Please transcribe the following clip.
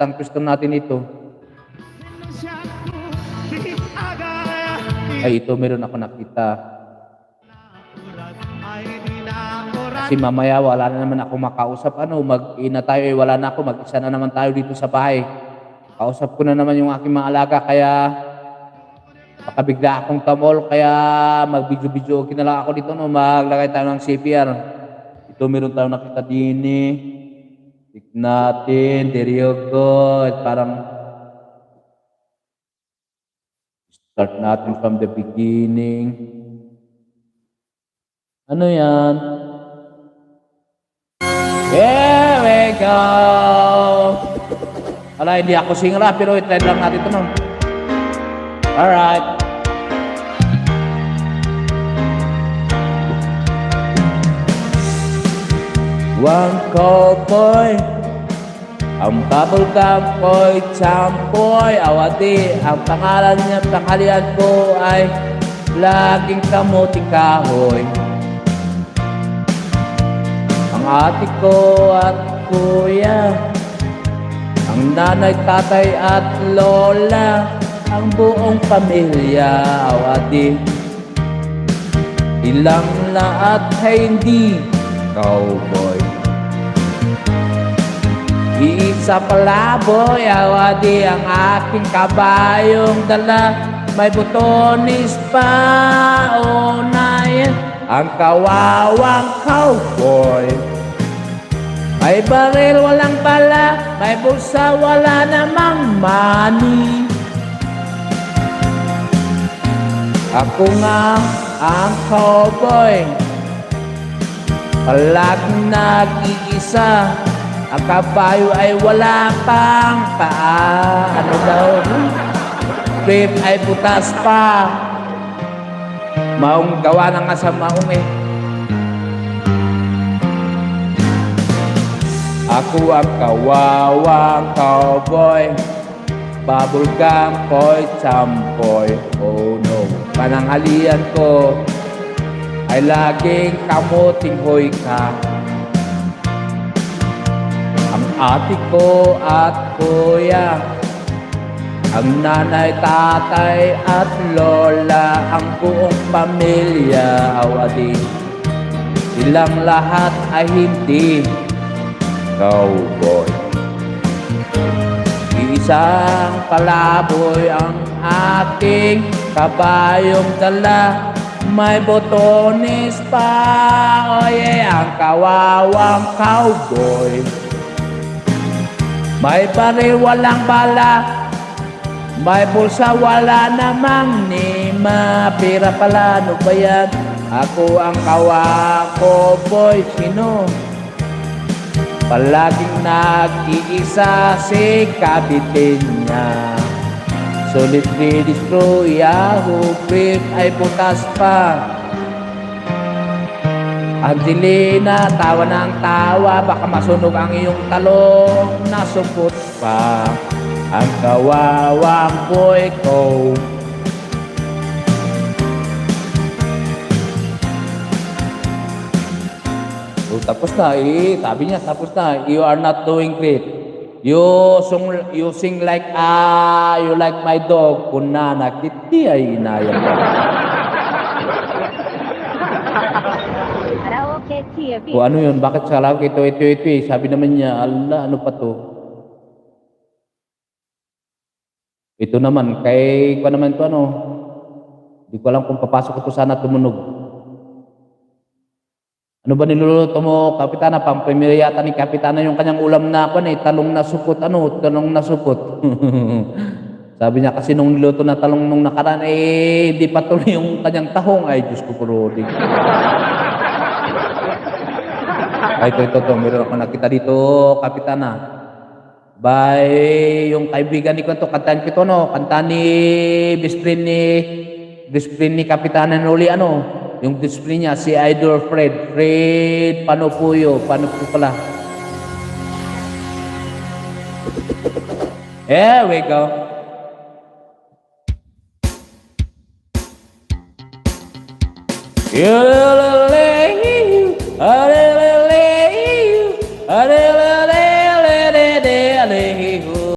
ang pwesto natin ito. Ay, ito meron ako nakita. Kasi mamaya wala na naman ako makausap. Mag-ina tayo, wala na ako. Mag-isa na naman tayo dito sa bahay. Kausap ko na naman yung aking mga alaga, kaya baka bigla akong tamol, kaya mag-video-video okay na lang ako dito, no? Maglagay tayo ng CPR. Ito meron tayong nakita din eh. Tignan natin, there you go. Parang start natin from the beginning. Ano yan? Here we go! Wala, hindi ako singra, pero i-try lang natin ito, no? Alright. One cowboy, ang bubblegum boy, champoy, awati, ang pangalan niya, panghalian ko ay laging kamuting kahoy. Ang ate ko at kuya, ang nanay, tatay at lola, ang buong pamilya, awati, ilang lahat ay hindi cowboy. Iisa pala boy, awadi ang aking kabayong dala, may butonis pa, unayan ang kawawang cowboy. May baril, walang bala, may bulsa, wala namang money. Ako nga ang cowboy, palaging nag-iisa. Ang kabayo ay wala pang paa. Ano daw? Trip ay butas pa. Maong gawa na nga sa maong eh. Ako ang kawawang cowboy, bubblegum boy, champoy. Oh no, pananghalian ko ay laging kamuting hoy ka. Ang ate ko at kuya, ang nanay, tatay at lola, ang buong pamilya, awadi, silang lahat ay hindi cowboy. Isang palaboy ang aking kabayong dala, may botones pa, oye, ang kawawang cowboy. May baril, walang bala, may bulsa, wala namang nima. Pera pala, ano ba yan? Ako ang kawako boy, sino? Palaging nag-iisa si kabitin niya. Solid ladies crew, yahoo, brief ay butas pa. Angelina, tawa ng tawa, baka masunog ang iyong talong, nasupot pa ang kawawang boy ko. Oh, tapos na eh, sabi niya, tapos na. You are not doing great. You sing like, you like my dog, kunana, kiti ay inayang ko. O ano yun? Bakit sa lagi ito? Sabi naman niya, ala, ano pa to? Ito naman, kay ko naman ito ano? Hindi ko alam kung papasok ito sana tumunog. Ano ba niluluto mo, Kapitana? Pang-premier yata ni Kapitana yung kanyang ulam na ako talong na supot. Ano? Talong na supot. Sabi niya kasi nung niluto na talong nung nakaraan, hindi pa tuloy yung kanyang tahong. Ay, Diyos ko po, Ay, ito. Meron ako nakita dito, Kapitana. Yung kaibigan ni ko ito, kantaan ko ito, no? Kantaan ni best friend ni Kapitana Noli, ano? Yung best friend niya, si Idol Fred Panopuyo pala. Here we go. You